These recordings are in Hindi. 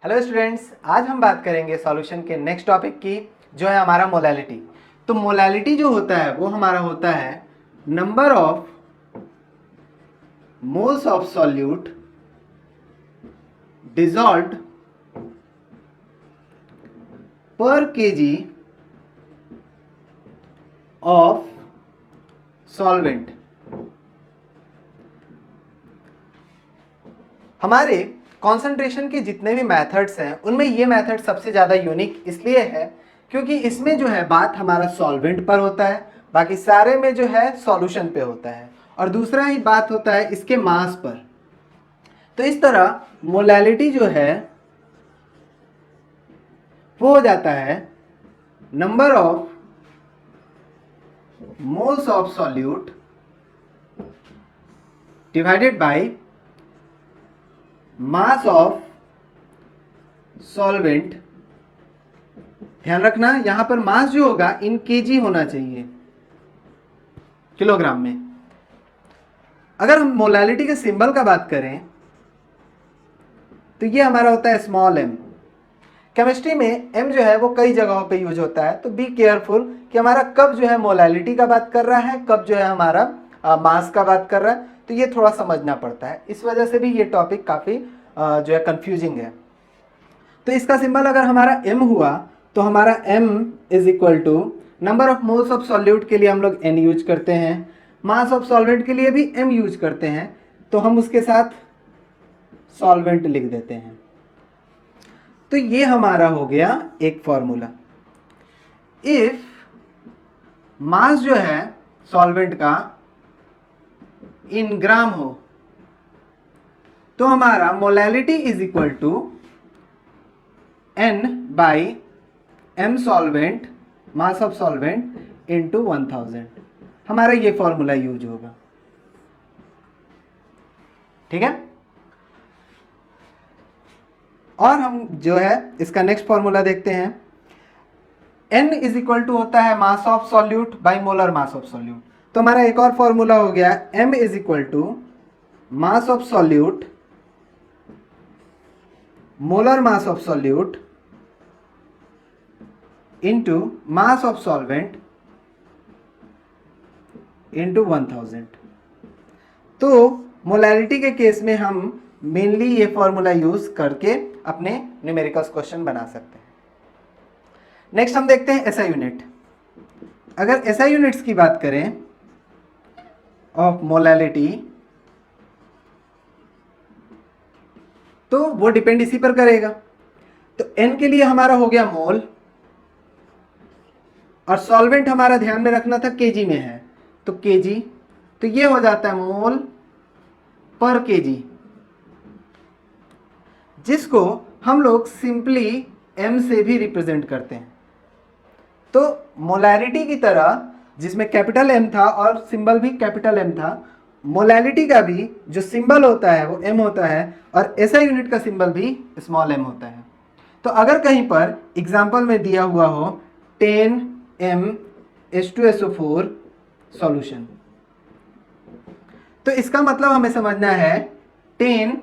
हेलो स्टूडेंट्स, आज हम बात करेंगे सॉल्यूशन के नेक्स्ट टॉपिक की, जो है हमारा मोलैलिटी। तो मोलैलिटी जो होता है वो हमारा होता है number of moles of solute dissolved पर केजी ऑफ सॉल्वेंट। हमारे कॉन्सेंट्रेशन के जितने भी मेथड्स हैं उनमें ये मेथड सबसे ज़्यादा यूनिक इसलिए है क्योंकि इसमें जो है बात हमारा सॉल्वेंट पर होता है, बाकी सारे में जो है सॉल्यूशन पे होता है, और दूसरा ही बात होता है इसके मास पर। तो इस तरह मोलैलिटी जो है वो हो जाता है number of moles of solute divided by mass of solvent. ध्यान रखना यहां पर मास जो होगा इन केजी होना चाहिए, किलोग्राम में। अगर हम मोलैलिटी के सिंबल का बात करें तो ये हमारा होता है स्मॉल m। केमिस्ट्री में m जो है वो कई जगहों पे यूज होता है, तो बी केयरफुल कि हमारा कब जो है मोलैलिटी का बात कर रहा है, कब जो है हमारा मास का बात कर रहा है। तो ये थोड़ा समझना पड़ता है, इस वजह से भी ये टॉपिक काफ़ी जो है कंफ्यूजिंग है। तो इसका सिंबल अगर हमारा m हुआ तो हमारा m is equal to number of moles of solute के लिए हम लोग n यूज करते हैं, मास ऑफ सॉल्वेंट के लिए भी m यूज करते हैं, तो हम उसके साथ सॉल्वेंट लिख देते हैं। तो ये हमारा हो गया एक फॉर्मूला। इफ मास जो है सॉल्वेंट का इन ग्राम हो तो हमारा molality is equal to n by m solvent, mass of solvent into 1000। हमारा ये फॉर्मूला यूज होगा। ठीक है, और हम जो है इसका नेक्स्ट फॉर्मूला देखते हैं। n इज इक्वल टू होता है mass of solute by molar mass of solute. तो हमारा एक और फॉर्मूला हो गया m is equal to mass of solute molar mass of solute into mass of solvent into 1000। तो मोलैलिटी के केस में हम मेनली ये फॉर्मूला यूज करके अपने न्यूमेरिकल्स क्वेश्चन बना सकते हैं। नेक्स्ट हम देखते हैं एसआई यूनिट। अगर एसआई यूनिट्स की बात करें ऑफ मोलैलिटी तो वो डिपेंड इसी पर करेगा। तो n के लिए हमारा हो गया मोल, और सॉल्वेंट हमारा ध्यान में रखना था केजी में है, तो केजी, तो ये हो जाता है मोल पर केजी, जिसको हम लोग सिंपली m से भी रिप्रेजेंट करते हैं। तो मोलैलिटी की तरह जिसमें कैपिटल M था और सिंबल भी कैपिटल M था, मोलैलिटी का भी जो सिंबल होता है वो m होता है, और एसआई यूनिट का सिंबल भी स्मॉल m होता है। तो अगर कहीं पर एग्जाम्पल में दिया हुआ हो 10m H2SO4 सॉल्यूशन, तो इसका मतलब हमें समझना है 10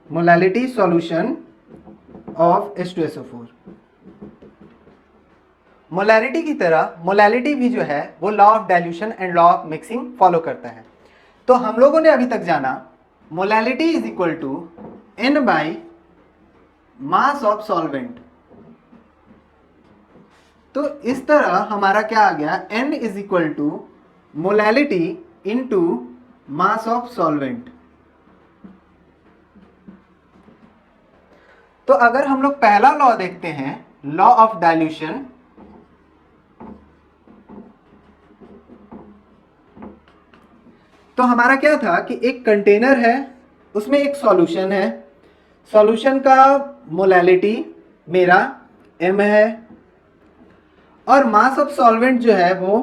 molality solution of H2SO4। Molality की तरह मोलैलिटी भी जो है वो law of dilution and law of mixing follow करता है। तो हम लोगों ने अभी तक जाना molality is equal to n by mass of solvent. तो इस तरह हमारा क्या आ गया, n is equal to molality into mass of solvent. तो अगर हम लोग पहला लॉ देखते हैं, लॉ ऑफ डाइल्यूशन, तो हमारा क्या था कि एक कंटेनर है, उसमें एक सॉल्यूशन है, सॉल्यूशन का मोलैलिटी मेरा m है, और मास ऑफ सॉल्वेंट जो है वो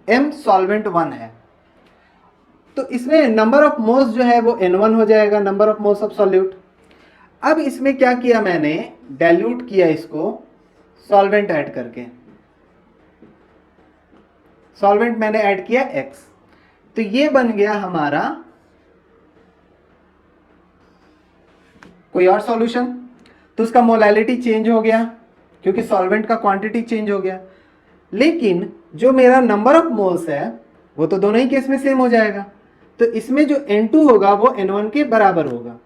m सॉल्वेंट 1 है। तो इसमें नंबर ऑफ मोल्स जो है वो n1 हो जाएगा, number of moles of solute. अब इसमें क्या किया मैंने, डाइल्यूट किया इसको सॉल्वेंट ऐड करके, सॉल्वेंट मैंने ऐड किया x। तो ये बन गया हमारा कोई और सॉल्यूशन। तो उसका मोलैलिटी चेंज हो गया क्योंकि सॉल्वेंट का क्वांटिटी चेंज हो गया, लेकिन जो मेरा नंबर ऑफ मोल्स है वो तो दोनों ही केस में सेम हो जाएगा। तो इसमें जो N2 होगा वो N1 के बराबर होगा,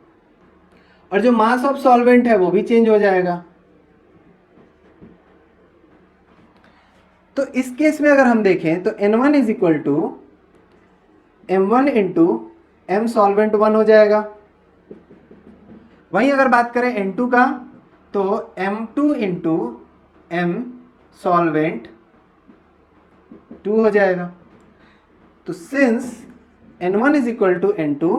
और जो मास ऑफ सॉल्वेंट है वो भी चेंज हो जाएगा। तो इस केस में अगर हम देखें तो N1 is equal to M1 into M solvent 1 हो जाएगा। वहीं अगर बात करें N2 का तो M2 इंटू M सॉल्वेंट 2 हो जाएगा। तो since N1 is equal to N2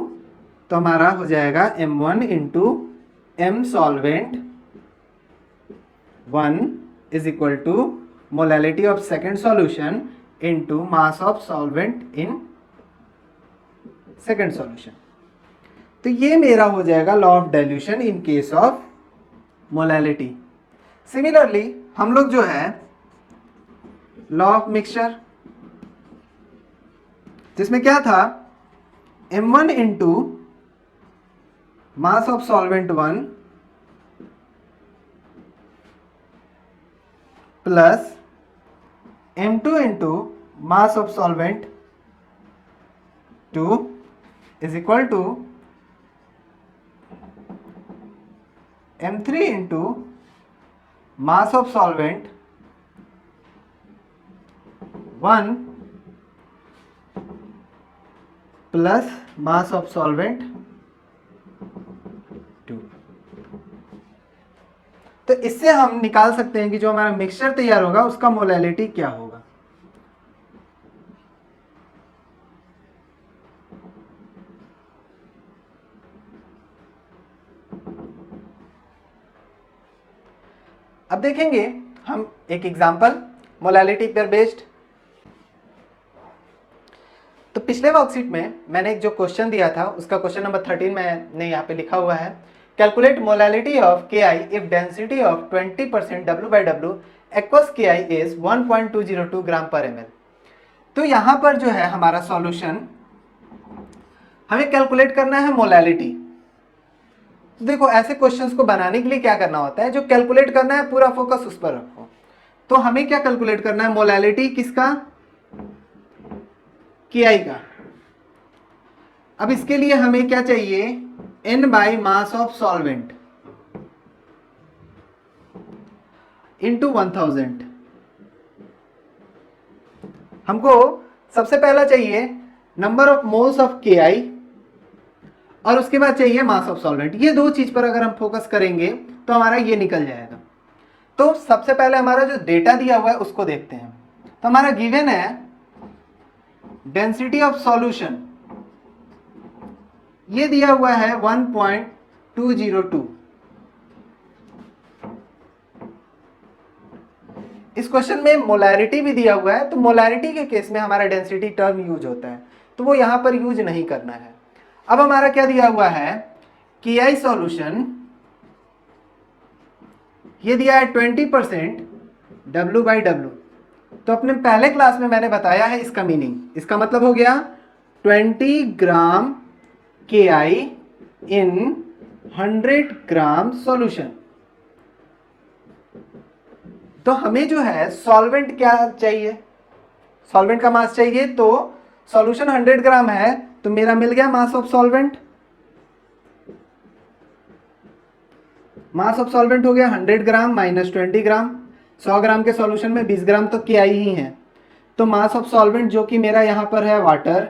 तो हमारा हो जाएगा M1 into M solvent 1 is equal to molality of second solution into mass of solvent in second solution. तो ये मेरा हो जाएगा law of dilution in case of molality. Similarly हम लोग जो है लॉ ऑफ मिक्सचर, जिसमें क्या था M1 into mass of solvent 1 plus M2 into mass of solvent 2 is equal to M3 into mass of solvent 1 plus mass of solvent 2। तो इससे हम निकाल सकते हैं कि जो हमारा मिक्सचर तैयार होगा उसका मोलैलिटी क्या होगा। अब देखेंगे हम एक एग्जांपल मोलैलिटी पर बेस्ड। तो पिछले वर्कशीट में मैंने एक जो क्वेश्चन दिया था उसका क्वेश्चन नंबर 13 मैंने यहाँ पे लिखा हुआ है, calculate molality of Ki if density of 20% W/W aqueous Ki is 1.202 ग्राम पर ml। तो यहाँ पर जो है हमारा सॉल्यूशन हमें कैलकुलेट करना है मोलैलिटी। तो देखो ऐसे क्वेश्चंस को बनाने के लिए क्या करना होता है, जो कैलकुलेट करना है पूरा फोकस उस पर रखो। तो हमें क्या कैलकुलेट करना है, मोलैलिटी किसका, Ki का। अब इसके लिए हमें क्या चाहिए, N by mass of solvent into 1000। हमको सबसे पहला चाहिए number of moles of Ki और उसके बाद चाहिए मास ऑफ सॉल्वेंट। ये दो चीज पर अगर हम फोकस करेंगे तो हमारा ये निकल जाएगा। तो सबसे पहले हमारा जो डेटा दिया हुआ है उसको देखते हैं। तो हमारा गिवन है डेंसिटी ऑफ सॉल्यूशन, ये दिया हुआ है 1.202। इस क्वेश्चन में मोलैरिटी भी दिया हुआ है, तो मोलैरिटी के केस में हमारा डेंसिटी टर्म यूज होता है, तो वो यहां पर यूज नहीं करना है। अब हमारा क्या दिया हुआ है, Ki सॉल्यूशन, ये दिया है 20% W/W। तो अपने पहले क्लास में मैंने बताया है इसका मीनिंग। इसका मतलब हो गया 20 ग्राम Ki इन 100 ग्राम सॉल्यूशन। तो हमें जो है सॉल्वेंट क्या चाहिए, सॉल्वेंट का मास चाहिए। तो सॉल्यूशन 100 ग्राम है तो मेरा मिल गया मास of solvent. Mass of solvent हो गया 100 ग्राम माइनस 20 ग्राम। 100 ग्राम के सॉल्यूशन में 20 ग्राम तो Ki ही है। तो मास ऑफ सॉल्वेंट जो कि मेरा यहां पर है वाटर,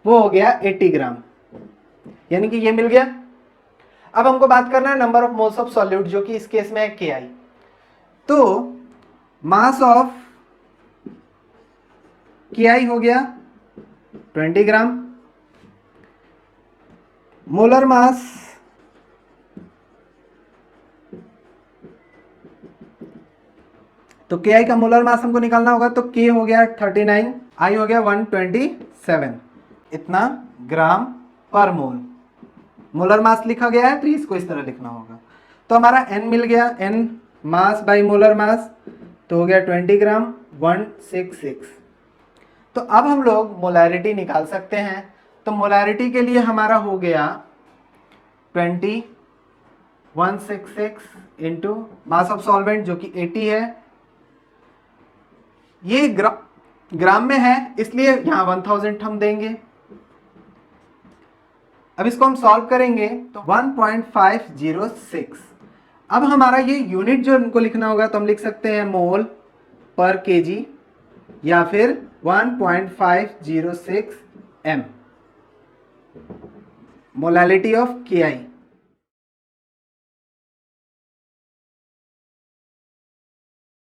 वो हो गया 80 ग्राम, यानी कि ये मिल गया। अब हमको बात करना है number of moles of solute, जो कि इस केस में है Ki। तो मास ऑफ Ki हो गया 20 ग्राम, मोलर मास तो Ki का मोलर मास हमको निकालना होगा। तो K हो गया 39, I हो गया 127, इतना ग्राम पर मोल। मोलर मास लिखा गया है तो इसको इस तरह लिखना होगा। तो हमारा N मिल गया, N मास बाई मोलर मास, तो हो गया 20 ग्राम 166। तो तो अब हम लोग मोलैरिटी निकाल सकते हैं। तो मोलैरिटी के लिए हमारा हो गया 2166 इंटू मास ऑफ सॉल्वेंट जो कि 80 है। ये ग्राम में है इसलिए यहां 1000 हम देंगे। अब इसको हम सॉल्व करेंगे तो 1.506। अब हमारा ये यूनिट जो इनको लिखना होगा तो हम लिख सकते हैं मोल पर केजी या फिर 1.506 m मोलैलिटी ऑफ KI।